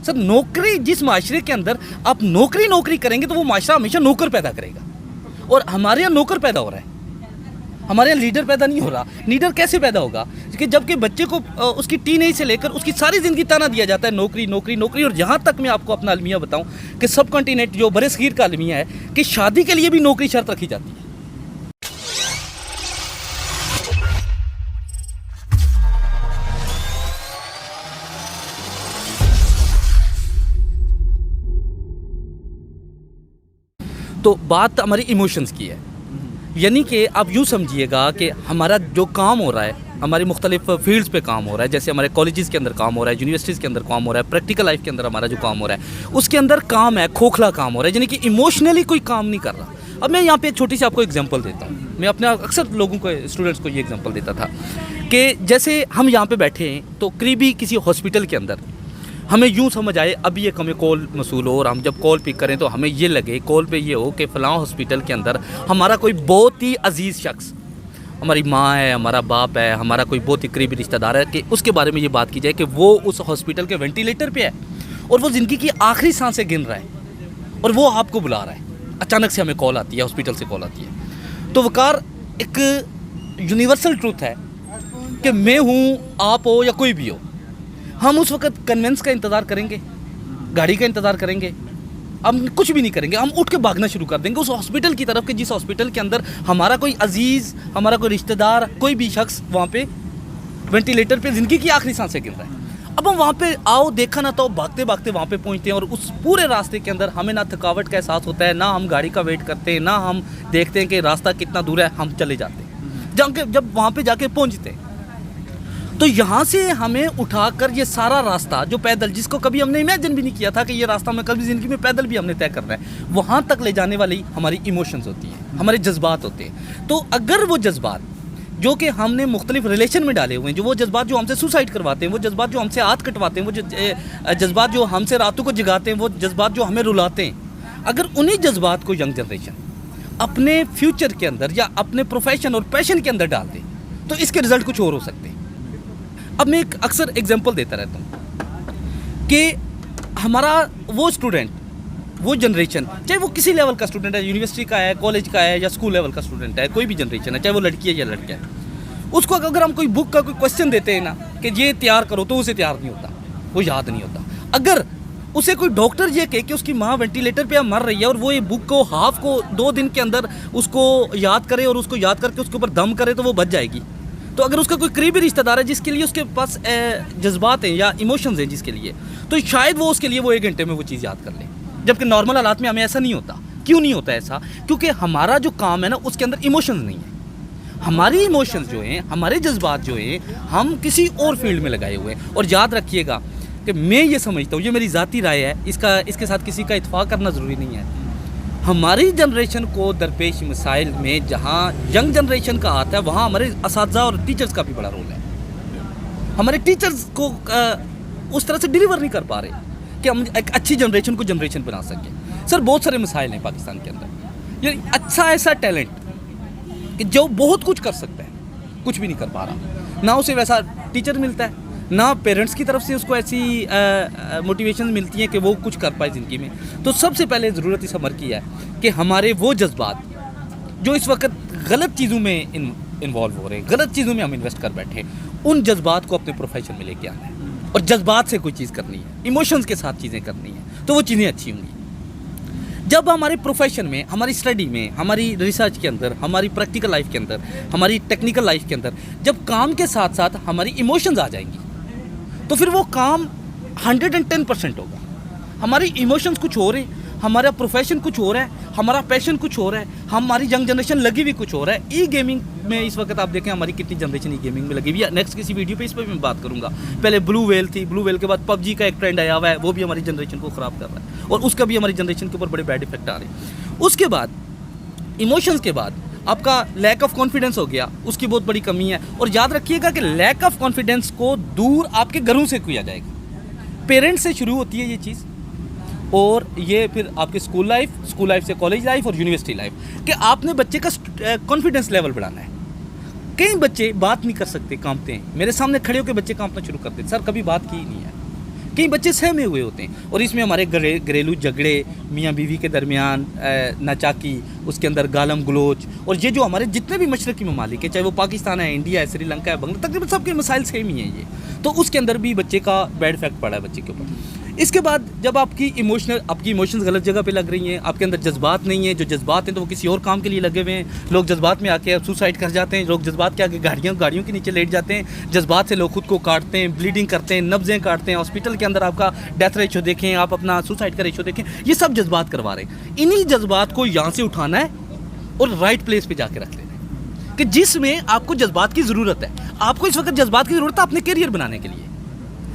سر نوکری جس معاشرے کے اندر آپ نوکری کریں گے تو وہ معاشرہ ہمیشہ نوکر پیدا کرے گا، اور ہمارے یہاں نوکر پیدا ہو رہا ہے، ہمارے یہاں لیڈر پیدا نہیں ہو رہا۔ لیڈر کیسے پیدا ہوگا کہ جب کہ بچے کو اس کی ٹین ایج سے لے کر اس کی ساری زندگی تانا دیا جاتا ہے نوکری نوکری نوکری، اور یہاں تک میں آپ کو اپنا المیہ بتاؤں کہ سب کنٹیننٹ جو برِ صغیر کا المیہ ہے کہ شادی کے لیے بھی نوکری شرط رکھی جاتی ہے۔ تو بات ہماری ایموشنز کی ہے، یعنی کہ آپ یوں سمجھیے گا کہ ہمارا جو کام ہو رہا ہے، ہماری مختلف فیلڈز پہ کام ہو رہا ہے، جیسے ہمارے کالجز کے اندر کام ہو رہا ہے، یونیورسٹیز کے اندر کام ہو رہا ہے، پریکٹیکل لائف کے اندر ہمارا جو کام ہو رہا ہے اس کے اندر کام ہے کھوکھلا کام ہو رہا ہے، یعنی کہ ایموشنلی کوئی کام نہیں کر رہا۔ اب میں یہاں پہ ایک چھوٹی سی آپ کو ایگزامپل دیتا ہوں، میں اپنے اکثر لوگوں کو اسٹوڈنٹس کو یہ ایگزامپل دیتا تھا کہ جیسے ہم یہاں پہ بیٹھے ہیں تو قریبی کسی ہاسپٹل کے اندر ہمیں یوں سمجھ آئے ابھی ایک ہمیں کال موصول ہو، اور ہم جب کال پک کریں تو ہمیں یہ لگے کال پہ یہ ہو کہ فلاں ہاسپٹل کے اندر ہمارا کوئی بہت ہی عزیز شخص، ہماری ماں ہے، ہمارا باپ ہے، ہمارا کوئی بہت ہی قریبی رشتہ دار ہے، کہ اس کے بارے میں یہ بات کی جائے کہ وہ اس ہاسپٹل کے وینٹیلیٹر پہ ہے اور وہ زندگی کی آخری سانسیں گن رہا ہے اور وہ آپ کو بلا رہا ہے۔ اچانک سے ہمیں کال آتی ہے، ہاسپٹل سے کال آتی ہے۔ تو وقار ایک یونیورسل ٹروتھ ہے کہ میں ہوں، آپ ہو یا کوئی بھی ہو، ہم اس وقت کنوینس کا انتظار کریں گے، گاڑی کا انتظار کریں گے، ہم کچھ بھی نہیں کریں گے، ہم اٹھ کے بھاگنا شروع کر دیں گے اس ہاسپٹل کی طرف کہ جس ہاسپٹل کے اندر ہمارا کوئی عزیز، ہمارا کوئی رشتہ دار، کوئی بھی شخص وہاں پہ وینٹیلیٹر پہ زندگی کی آخری سانسیں گر رہا ہے۔ اب ہم وہاں پہ آؤ دیکھا نہ تو بھاگتے بھاگتے وہاں پہ پہنچتے ہیں، اور اس پورے راستے کے اندر ہمیں نہ تھکاوٹ کا احساس ہوتا ہے، نہ ہم گاڑی کا ویٹ کرتے ہیں، نہ ہم دیکھتے ہیں کہ راستہ کتنا دور ہے، ہم چلے جاتے ہیں۔ جب وہاں پہ جا کے پہنچتے ہیں تو یہاں سے ہمیں اٹھا کر یہ سارا راستہ جو پیدل، جس کو کبھی ہم نے امیجن بھی نہیں کیا تھا کہ یہ راستہ میں کبھی زندگی میں پیدل بھی ہم نے طے کرنا ہے، وہاں تک لے جانے والی ہماری ایموشنز ہوتی ہیں، ہمارے جذبات ہوتے ہیں۔ تو اگر وہ جذبات جو کہ ہم نے مختلف ریلیشن میں ڈالے ہوئے ہیں، جو وہ جذبات جو ہم سے سوسائڈ کرواتے ہیں، وہ جذبات جو ہم سے ہاتھ کٹواتے ہیں، وہ جذبات جو ہم سے راتوں کو جگاتے ہیں، وہ جذبات جو ہمیں رلاتے ہیں، اگر انہی جذبات کو ینگ جنریشن اپنے فیوچر کے اندر یا اپنے پروفیشن اور پیشن کے اندر ڈال دے تو اس کے رزلٹ کچھ اور ہو سکتے ہیں۔ اب میں ایک اکثر ایگزامپل دیتا رہتا ہوں کہ ہمارا وہ اسٹوڈنٹ، وہ جنریشن، چاہے وہ کسی لیول کا اسٹوڈنٹ ہے، یونیورسٹی کا ہے، کالج کا ہے، یا اسکول لیول کا اسٹوڈنٹ ہے، کوئی بھی جنریشن ہے، چاہے وہ لڑکی ہے یا لڑکا ہے، اس کو اگر ہم کوئی بک کا کوئی کویشچن دیتے ہیں نا کہ یہ تیار کرو تو اسے تیار نہیں ہوتا، وہ یاد نہیں ہوتا۔ اگر اسے کوئی ڈاکٹر یہ کہے کہ اس کی ماں وینٹیلیٹر پہ مر رہی ہے اور وہ یہ بک کو ہاف کو 2 دن کے اندر اس کو یاد کرے اور اس کو یاد کر کے اس کے اوپر دم کرے تو وہ بچ جائے گی، تو اگر اس کا کوئی قریبی رشتہ دار ہے جس کے لیے اس کے پاس جذبات ہیں یا ایموشنز ہیں جس کے لیے، تو شاید وہ اس کے لیے وہ 1 گھنٹے میں وہ چیز یاد کر لے، جبکہ نارمل حالات میں ہمیں ایسا نہیں ہوتا۔ کیوں نہیں ہوتا ایسا؟ کیونکہ ہمارا جو کام ہے نا اس کے اندر ایموشنز نہیں ہیں، ہماری ایموشنز جو ہیں، ہمارے جذبات جو ہیں، ہم کسی اور فیلڈ میں لگائے ہوئے ہیں۔ اور یاد رکھیے گا کہ میں یہ سمجھتا ہوں، یہ میری ذاتی رائے ہے، اس کے ساتھ کسی کا اتفاق کرنا ضروری نہیں ہے، ہماری جنریشن کو درپیش مسائل میں جہاں ینگ جنریشن کا آتا ہے وہاں ہمارے اساتذہ اور ٹیچرز کا بھی بڑا رول ہے۔ ہمارے ٹیچرز کو اس طرح سے ڈیلیور نہیں کر پا رہے کہ ہم ایک اچھی جنریشن کو جنریشن بنا سکیں۔ سر بہت سارے مسائل ہیں پاکستان کے اندر، یہ اچھا ایسا ٹیلنٹ کہ جو بہت کچھ کر سکتا ہے کچھ بھی نہیں کر پا رہا، نہ اسے ویسا ٹیچر ملتا ہے، نہ پیرنٹس کی طرف سے اس کو ایسی موٹیویشن ملتی ہیں کہ وہ کچھ کر پائے زندگی میں۔ تو سب سے پہلے ضرورت اس امر کی ہے کہ ہمارے وہ جذبات جو اس وقت غلط چیزوں میں انوالو ہو رہے ہیں، غلط چیزوں میں ہم انویسٹ کر بیٹھے ہیں، ان جذبات کو اپنے پروفیشن میں لے کے آنا ہے، اور جذبات سے کوئی چیز کرنی ہے، ایموشنز کے ساتھ چیزیں کرنی ہیں، تو وہ چیزیں اچھی ہوں گی۔ جب ہمارے پروفیشن میں، ہماری اسٹڈی میں، ہماری ریسرچ کے اندر، ہماری پریکٹیکل لائف کے اندر، ہماری ٹیکنیکل لائف کے اندر جب کام کے ساتھ ساتھ ہماری ایموشنز آ جائیں گی تو پھر وہ کام 110% ہوگا۔ ہماری ایموشنز کچھ ہو رہے ہیں، ہمارا پروفیشن کچھ ہو رہا ہے، ہمارا پیشن کچھ ہو رہا ہے، ہماری ینگ جنریشن لگی ہوئی کچھ ہو رہا ہے۔ ای گیمنگ میں اس وقت آپ دیکھیں ہماری کتنی جنریشن ای گیمنگ میں لگی ہوئی ہے، نیکسٹ کسی ویڈیو پہ اس پہ بھی میں بات کروں گا۔ پہلے بلو ویل تھی، بلو ویل کے بعد PUBG کا ایک ٹرینڈ آیا ہوا ہے، وہ بھی ہماری جنریشن کو خراب کر رہا ہے، اور اس کا بھی ہماری جنریشن کے اوپر بڑے بیڈ افیکٹ آ رہے ہیں۔ اس کے بعد ایموشنز کے بعد آپ کا لیک آف کانفیڈنس ہو گیا، اس کی بہت بڑی کمی ہے۔ اور یاد رکھیے گا کہ لیک آف کانفیڈنس کو دور آپ کے گھروں سے کیا جائے گا، پیرنٹس سے شروع ہوتی ہے یہ چیز، اور یہ پھر آپ کے اسکول لائف سے کالج لائف اور یونیورسٹی لائف، کہ آپ نے بچے کا کانفیڈنس لیول بڑھانا ہے۔ کئی بچے بات نہیں کر سکتے، کانپتے ہیں، میرے سامنے کھڑے ہو کے بچے کانپنا شروع کر دیتے، سر کبھی بات کی ہی نہیں ہے، کئی بچے سہمے ہوئے ہوتے ہیں، اور اس میں ہمارے گھریلو جھگڑے، میاں بیوی کے درمیان ناچاکی، اس کے اندر گالم گلوچ، اور یہ جو ہمارے جتنے بھی مشرقی ممالک ہیں، چاہے وہ پاکستان ہے، انڈیا ہے، سری لنکا ہے، بنگلہ، تقریباً سب کے مسائل سیم ہی ہیں یہ، تو اس کے اندر بھی بچے کا بیڈ افیکٹ پڑا ہے بچے کے اوپر۔ اس کے بعد جب آپ کی ایموشنز غلط جگہ پہ لگ رہی ہیں، آپ کے اندر جذبات نہیں ہیں، جو جذبات ہیں تو وہ کسی اور کام کے لیے لگے ہوئے ہیں، لوگ جذبات میں آ کے سوسائڈ کر جاتے ہیں، لوگ جذبات کے آ کے گاڑیوں کے نیچے لیٹ جاتے ہیں، جذبات سے لوگ خود کو کاٹتے ہیں، بلیڈنگ کرتے ہیں، نبضیں کاٹتے ہیں، ہاسپٹل کے اندر آپ کا ڈیتھ ریشو دیکھیں، آپ اپنا سوسائڈ کا ریشو دیکھیں، یہ سب جذبات کروا رہے ہیں۔ انہی جذبات کو یہاں سے اٹھانا ہے اور رائٹ پلیس پہ جا کے رکھ لینا ہے، کہ جس میں آپ کو جذبات کی ضرورت ہے۔ آپ کو اس وقت جذبات کی ضرورت ہے اپنے کیریئر بنانے کے لیے۔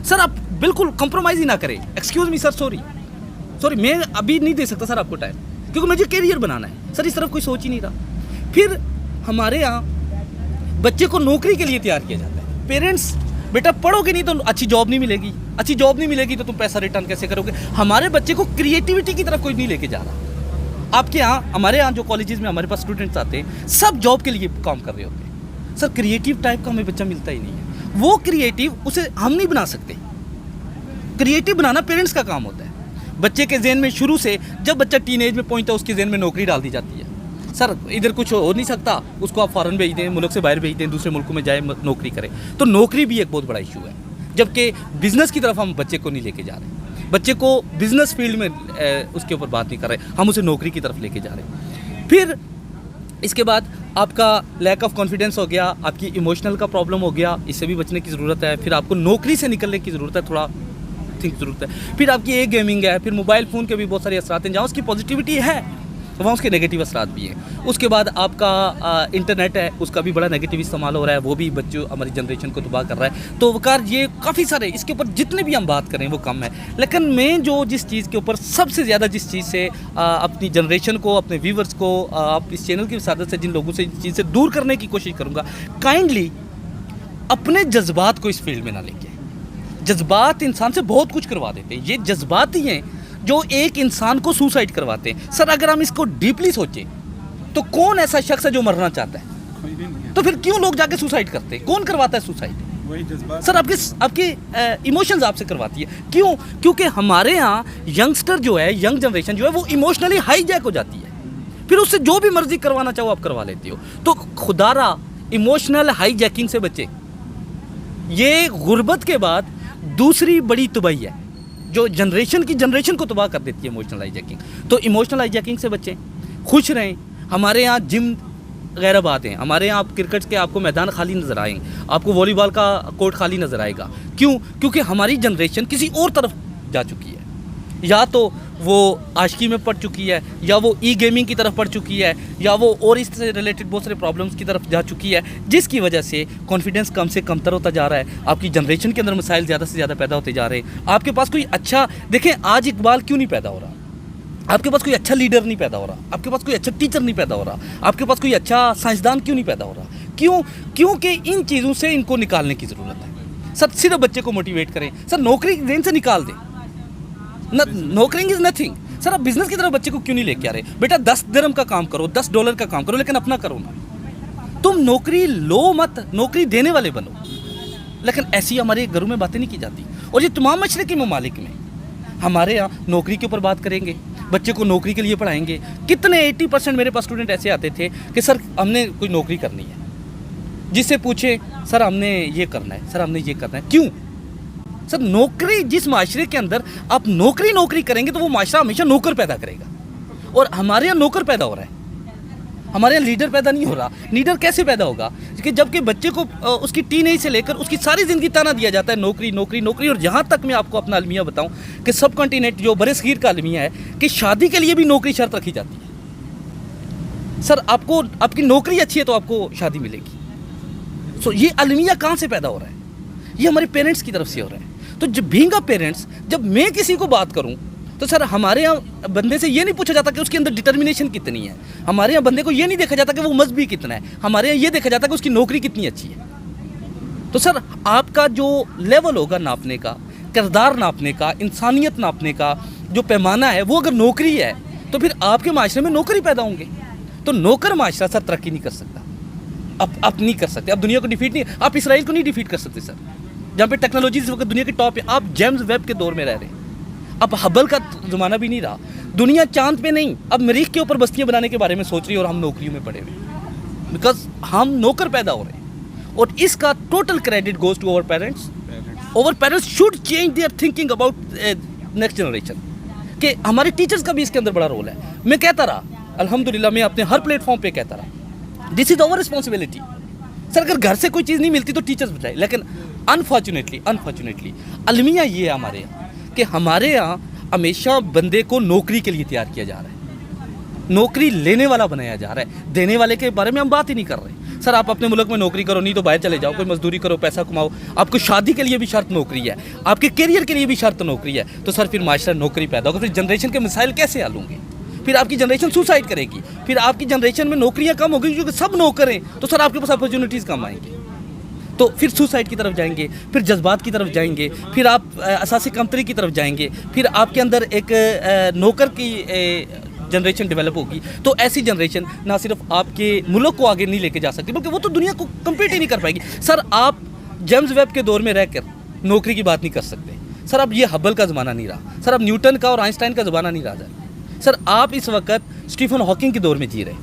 سر آپ بالکل کمپرومائز ہی نہ کریں، ایکسکیوز می سر، سوری میں ابھی نہیں دے سکتا سر آپ کو ٹائم، کیونکہ مجھے کیریئر بنانا ہے۔ سر اس طرف کوئی سوچ ہی نہیں رہا۔ پھر ہمارے یہاں بچے کو نوکری کے لیے تیار کیا جاتا ہے، پیرنٹس بیٹا پڑھو گے نہیں تو اچھی جاب نہیں ملے گی، تو تم پیسہ ریٹرن کیسے کرو گے؟ ہمارے بچے کو کریٹیوٹی کی طرف کوئی نہیں لے کے جا رہا۔ آپ کے یہاں، ہمارے یہاں جو کالجز میں ہمارے پاس اسٹوڈنٹس آتے ہیں، سب جاب کے لیے کام کر رہے ہوتے ہیں۔ سر کریٹیو ٹائپ کا ہمیں بچہ ملتا ہی نہیں ہے، وہ کریٹیو اسے ہم نہیں بنا سکتے۔ کریٹیو بنانا پیرنٹس کا کام ہوتا ہے۔ بچے کے ذہن میں شروع سے جب بچہ ٹین ایج میں پہنچتا ہے، اس کے ذہن میں نوکری ڈال دی جاتی ہے۔ سر ادھر کچھ ہو نہیں سکتا، اس کو آپ فارن بھیج دیں، ملک سے باہر بھیج دیں، دوسرے ملکوں میں جائے نوکری کرے، تو نوکری بھی ایک بہت بڑا ایشو ہے۔ جبکہ بزنس کی طرف ہم بچے کو نہیں لے کے جا رہے، بچے کو بزنس فیلڈ میں اس کے اوپر بات نہیں کر رہے، ہم اسے نوکری کی طرف لے کے جا رہے ہیں۔ پھر اس کے بعد آپ کا لیک آف کانفیڈنس ہو گیا، آپ کی ایموشنل کا پرابلم ہو گیا، اس سے بھی بچنے کی ضرورت ہے۔ پھر آپ کو نوکری سے نکلنے کی ضرورت ہے، تھوڑا ضرورت ہے۔ پھر آپ کی گیمنگ ہے، پھر موبائل فون کے بھی بہت سارے اثرات ہیں، جہاں اس کی پازیٹیوٹی ہے وہاں اس کے نیگیٹو اثرات بھی ہیں۔ اس کے بعد آپ کا انٹرنیٹ ہے، اس کا بھی بڑا نیگیٹو استعمال ہو رہا ہے، وہ بھی بچوں ہماری جنریشن کو تباہ کر رہا ہے۔ تو وقار یہ کافی سارے، اس کے اوپر جتنے بھی ہم بات کریں وہ کم ہے، لیکن میں جس چیز کے اوپر سب سے زیادہ، جس چیز سے اپنی جنریشن کو، اپنے ویورز کو، آپ اس چینل کی وسادت سے جن لوگوں سے اس چیز سے دور کرنے کی کوشش کروں گا، کائنڈلی اپنے جذبات کو اس فیلڈ میں نہ لے کے۔ جذبات انسان سے بہت کچھ کروا دیتے ہیں، یہ جذبات ہی ہیں جو ایک انسان کو سوسائڈ کرواتے ہیں۔ سر اگر ہم اس کو ڈیپلی سوچیں تو کون ایسا شخص ہے جو مرنا چاہتا ہے؟ تو پھر کیوں لوگ جا کے سوسائڈ کرتے ہیں؟ کون کرواتا ہے سوسائڈ؟ سر آپ کے ایموشنز آپ سے کرواتی ہے۔ کیوں؟ کیونکہ ہمارے ہاں ینگسٹر جو ہے، ینگ جنریشن جو ہے، وہ ایموشنلی ہائی جیک ہو جاتی ہے، پھر اس سے جو بھی مرضی کروانا چاہو آپ کروا لیتے ہو۔ تو خدا را ایموشنل ہائی جیکنگ سے بچے، یہ غربت کے بعد دوسری بڑی تباہی ہے جو جنریشن کو تباہ کر دیتی ہے، ایموشنل ہائی جیکنگ۔ تو ایموشنل ہائی جیکنگ سے بچیں، خوش رہیں۔ ہمارے یہاں جم غیر آباد ہیں، ہمارے یہاں آپ کرکٹ کے آپ کو میدان خالی نظر آئیں گے، آپ کو والی بال کا کورٹ خالی نظر آئے گا۔ کیوں؟ کیونکہ ہماری جنریشن کسی اور طرف جا چکی ہے، یا تو وہ عاشقی میں پڑ چکی ہے، یا وہ ای گیمنگ کی طرف پڑ چکی ہے، یا وہ اور اس سے ریلیٹڈ بہت سارے پرابلمس کی طرف جا چکی ہے، جس کی وجہ سے کانفیڈنس کم سے کم تر ہوتا جا رہا ہے۔ آپ کی جنریشن کے اندر مسائل زیادہ سے زیادہ پیدا ہوتے جا رہے ہیں۔ آپ کے پاس کوئی اچھا، دیکھیں آج اقبال کیوں نہیں پیدا ہو رہا؟ آپ کے پاس کوئی اچھا لیڈر نہیں پیدا ہو رہا، آپ کے پاس کوئی اچھا ٹیچر نہیں پیدا ہو رہا، آپ کے پاس کوئی اچھا سائنسدان کیوں نہیں پیدا ہو رہا؟ کیونکہ ان چیزوں سے ان کو نکالنے کی ضرورت ہے۔ سر صرف بچے کو موٹیویٹ کریں، سر نوکری ذہن سے نکال دیں، نوکری از نتھنگ۔ سر آپ بزنس کی طرف بچے کو کیوں نہیں لے کے آ رہے؟ بیٹا 10 درہم کا کام کرو، $10 کا کام کرو، لیکن اپنا کرو نا۔ تم نوکری لو مت، نوکری دینے والے بنو۔ لیکن ایسی ہمارے گھروں میں باتیں نہیں کی جاتی، اور یہ تمام مشرقی ممالک میں ہمارے یہاں نوکری کے اوپر بات کریں گے، بچے کو نوکری کے لیے پڑھائیں گے۔ کتنے 80% میرے پاس اسٹوڈنٹ ایسے آتے تھے کہ سر ہم نے کوئی نوکری کرنی ہے، جس سے پوچھیں سر ہم نے یہ کرنا ہے، سر ہم نے یہ کرنا ہے۔ کیوں؟ سر نوکری، جس معاشرے کے اندر آپ نوکری کریں گے تو وہ معاشرہ ہمیشہ نوکر پیدا کرے گا، اور ہمارے یہاں نوکر پیدا ہو رہا ہے، ہمارے یہاں لیڈر پیدا نہیں ہو رہا۔ لیڈر کیسے پیدا ہوگا؟ کہ جب کہ بچے کو اس کی ٹین ایج سے لے کر اس کی ساری زندگی تانا دیا جاتا ہے نوکری نوکری نوکری۔ اور جہاں تک میں آپ کو اپنا المیہ بتاؤں کہ سب کنٹیننٹ جو برِ صغیر کا المیہ ہے کہ شادی کے لیے بھی نوکری شرط رکھی جاتی ہے۔ سر آپ کی نوکری اچھی ہے تو آپ کو شادی ملے گی۔ یہ المیہ کہاں سے پیدا ہو رہا ہے؟ یہ ہمارے پیرنٹس کی طرف سے ہو رہا ہے۔ تو جب بینگ اے پیرنٹس، جب میں کسی کو بات کروں تو سر ہمارے یہاں بندے سے یہ نہیں پوچھا جاتا کہ اس کے اندر ڈٹرمنیشن کتنی ہے، ہمارے یہاں بندے کو یہ نہیں دیکھا جاتا کہ وہ مذہبی کتنا ہے، ہمارے یہاں یہ دیکھا جاتا کہ اس کی نوکری کتنی اچھی ہے۔ تو سر آپ کا جو لیول ہوگا ناپنے کا، کردار ناپنے کا، انسانیت ناپنے کا جو پیمانہ ہے، وہ اگر نوکری ہے تو پھر آپ کے معاشرے میں نوکری پیدا ہوں گے۔ تو نوکر معاشرہ سر ترقی نہیں کر سکتا، آپ نہیں کر سکتے، آپ دنیا کو ڈیفیٹ نہیں، آپ اسرائیل کو نہیں ڈیفیٹ کر سکتے سر۔ جہاں پہ ٹیکنالوجی اس وقت دنیا کی ٹاپ ہے. آپ جیمز ویب کے دور میں رہ رہے ہیں. اب ہبل کا زمانہ بھی نہیں رہا. دنیا چاند پہ نہیں, اب مریخ کے اوپر بستیاں بنانے کے بارے میں سوچ رہی ہے, اور ہم نوکریوں میں پڑے ہوئے, بیکاز ہم نوکر پیدا ہو رہے ہیں. اور اس کا total credit goes to our parents. Our parents should change their thinking about next generation, کہ ہمارے ٹیچرس کا بھی اس کے اندر بڑا رول ہے. میں کہتا رہا الحمدللہ, میں اپنے ہر پلیٹ فارم پہ کہتا رہا, دس از اوور رسپانسبلٹی. سر اگر گھر سے کوئی چیز نہیں ملتی تو ٹیچرس بتائے, لیکن انفارچونیٹلی المیہ یہ ہے ہمارے یہاں کہ ہمارے یہاں ہمیشہ بندے کو نوکری کے لیے تیار کیا جا رہا ہے, نوکری لینے والا بنایا جا رہا ہے, دینے والے کے بارے میں ہم بات ہی نہیں کر رہے. سر آپ اپنے ملک میں نوکری کرو, نہیں تو باہر چلے جاؤ, کوئی مزدوری کرو, پیسہ کماؤ. آپ کو شادی کے لیے بھی شرط نوکری ہے, آپ کے کیریئر کے لیے بھی شرط نوکری ہے. تو سر پھر معاشرہ نوکری پیدا ہوگا, پھر جنریشن کے مسائل کیسے حل ہوں گے؟ پھر آپ کی جنریشن سوسائڈ کرے گی, پھر آپ کی جنریشن میں نوکریاں کم ہو گئی کیونکہ سب نوکر ہیں. تو سر آپ کے پاس اپرچونیٹیز کم آئیں گی, تو پھر سوسائڈ کی طرف جائیں گے, پھر جذبات کی طرف جائیں گے, پھر آپ اساسی کمتری کی طرف جائیں گے, پھر آپ کے اندر ایک نوکر کی جنریشن ڈیولپ ہوگی. تو ایسی جنریشن نہ صرف آپ کے ملک کو آگے نہیں لے کے جا سکتی, بلکہ وہ تو دنیا کو کمپیٹ ہی نہیں کر پائے گی. سر آپ جیمز ویب کے دور میں رہ کر نوکری کی بات نہیں کر سکتے. سر اب یہ ہبل کا زمانہ نہیں رہا, سر اب نیوٹن کا اور آئنسٹائن کا زمانہ نہیں رہا. سر آپ اس وقت اسٹیفن ہاکنگ کے دور میں جی رہے,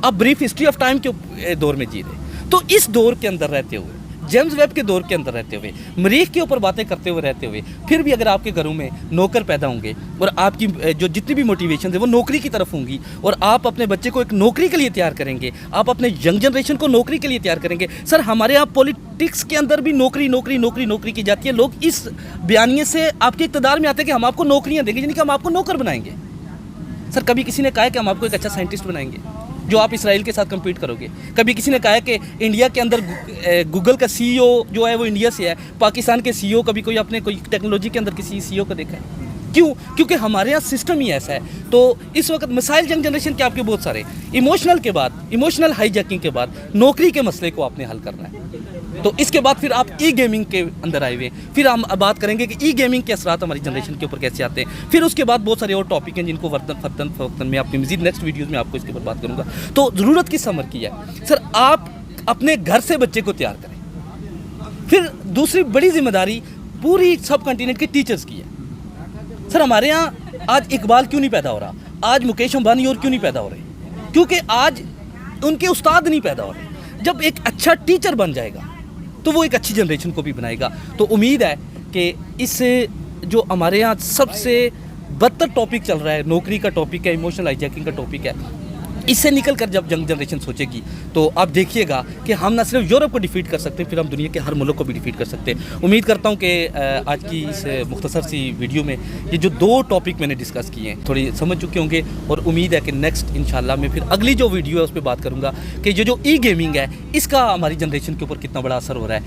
آپ بریف ہسٹری آف ٹائم کے دور میں جی رہے. تو اس دور کے اندر رہتے ہوئے, جیمز ویب کے دور کے اندر رہتے ہوئے, مریخ کے اوپر باتیں کرتے ہوئے رہتے ہوئے, پھر بھی اگر آپ کے گھروں میں نوکر پیدا ہوں گے اور آپ کی جو جتنی بھی موٹیویشن ہے وہ نوکری کی طرف ہوں گی, اور آپ اپنے بچے کو ایک نوکری کے لیے تیار کریں گے, آپ اپنے ینگ جنریشن کو نوکری کے لیے تیار کریں گے. سر ہمارے یہاں پولیٹکس کے اندر بھی نوکری نوکری نوکری نوکری کی جاتی ہے. لوگ اس بیانیے سے آپ کے اقتدار میں آتے ہیں کہ ہم آپ کو نوکریاں دیں گے, یعنی کہ ہم آپ کو نوکر بنائیں گے. سر کبھی کسی نے کہا ہے کہ ہم آپ کو ایک اچھا سائنٹسٹ بنائیں گے جو آپ اسرائیل کے ساتھ کمپیٹ کرو گے؟ کبھی کسی نے کہا ہے کہ انڈیا کے اندر گوگل کا سی ای او جو ہے وہ انڈیا سے ہے, پاکستان کے سی ای او کبھی کوئی اپنے کوئی ٹیکنالوجی کے اندر کسی سی ای او کو دیکھا ہے؟ کیوں؟ کیونکہ ہمارے یہاں سسٹم ہی ایسا ہے. تو اس وقت مسائل ینگ جنریشن کے آپ کے بہت سارے, ایموشنل ہائی جیکنگ کے بعد نوکری کے مسئلے کو آپ نے حل کرنا ہے. تو اس کے بعد پھر آپ ای گیمنگ کے اندر آئے ہوئے, پھر ہم بات کریں گے کہ ای گیمنگ کے اثرات ہماری جنریشن کے اوپر کیسے آتے ہیں. پھر اس کے بعد بہت سارے اور ٹاپک ہیں جن کو وقتاً میں آپ کی مزید نیکسٹ ویڈیوز میں آپ کو اس کے اوپر بات کروں گا. تو ضرورت کس امر کی ہے؟ سر آپ اپنے گھر سے بچے کو تیار کریں. پھر دوسری بڑی ذمہ داری پوری سب کنٹیننٹ کے ٹیچرز کی ہے. سر ہمارے یہاں آج اقبال کیوں نہیں پیدا ہو رہا, آج مکیش امبانی اور کیوں نہیں پیدا ہو رہے؟ کیونکہ آج ان کے استاد نہیں پیدا ہو رہے. جب ایک اچھا ٹیچر بن جائے گا تو وہ ایک اچھی جنریشن کو بھی بنائے گا. تو امید ہے کہ اس جو ہمارے یہاں سب سے بدتر ٹاپک چل رہا ہے, نوکری کا ٹاپک ہے, ایموشنل ہائی جیکنگ کا ٹاپک ہے, اس سے نکل کر جب ینگ جنریشن سوچے گی تو آپ دیکھیے گا کہ ہم نہ صرف یورپ کو ڈیفیٹ کر سکتے ہیں, پھر ہم دنیا کے ہر ملک کو بھی ڈیفیٹ کر سکتے ہیں. امید کرتا ہوں کہ آج کی اس مختصر سی ویڈیو میں یہ جو 2 ٹاپک میں نے ڈسکس کیے ہیں تھوڑی سمجھ چکے ہوں گے, اور امید ہے کہ نیکسٹ انشاءاللہ میں پھر اگلی جو ویڈیو ہے اس پہ بات کروں گا کہ جو ای گیمنگ ہے اس کا ہماری جنریشن کے اوپر کتنا بڑا اثر ہو رہا ہے.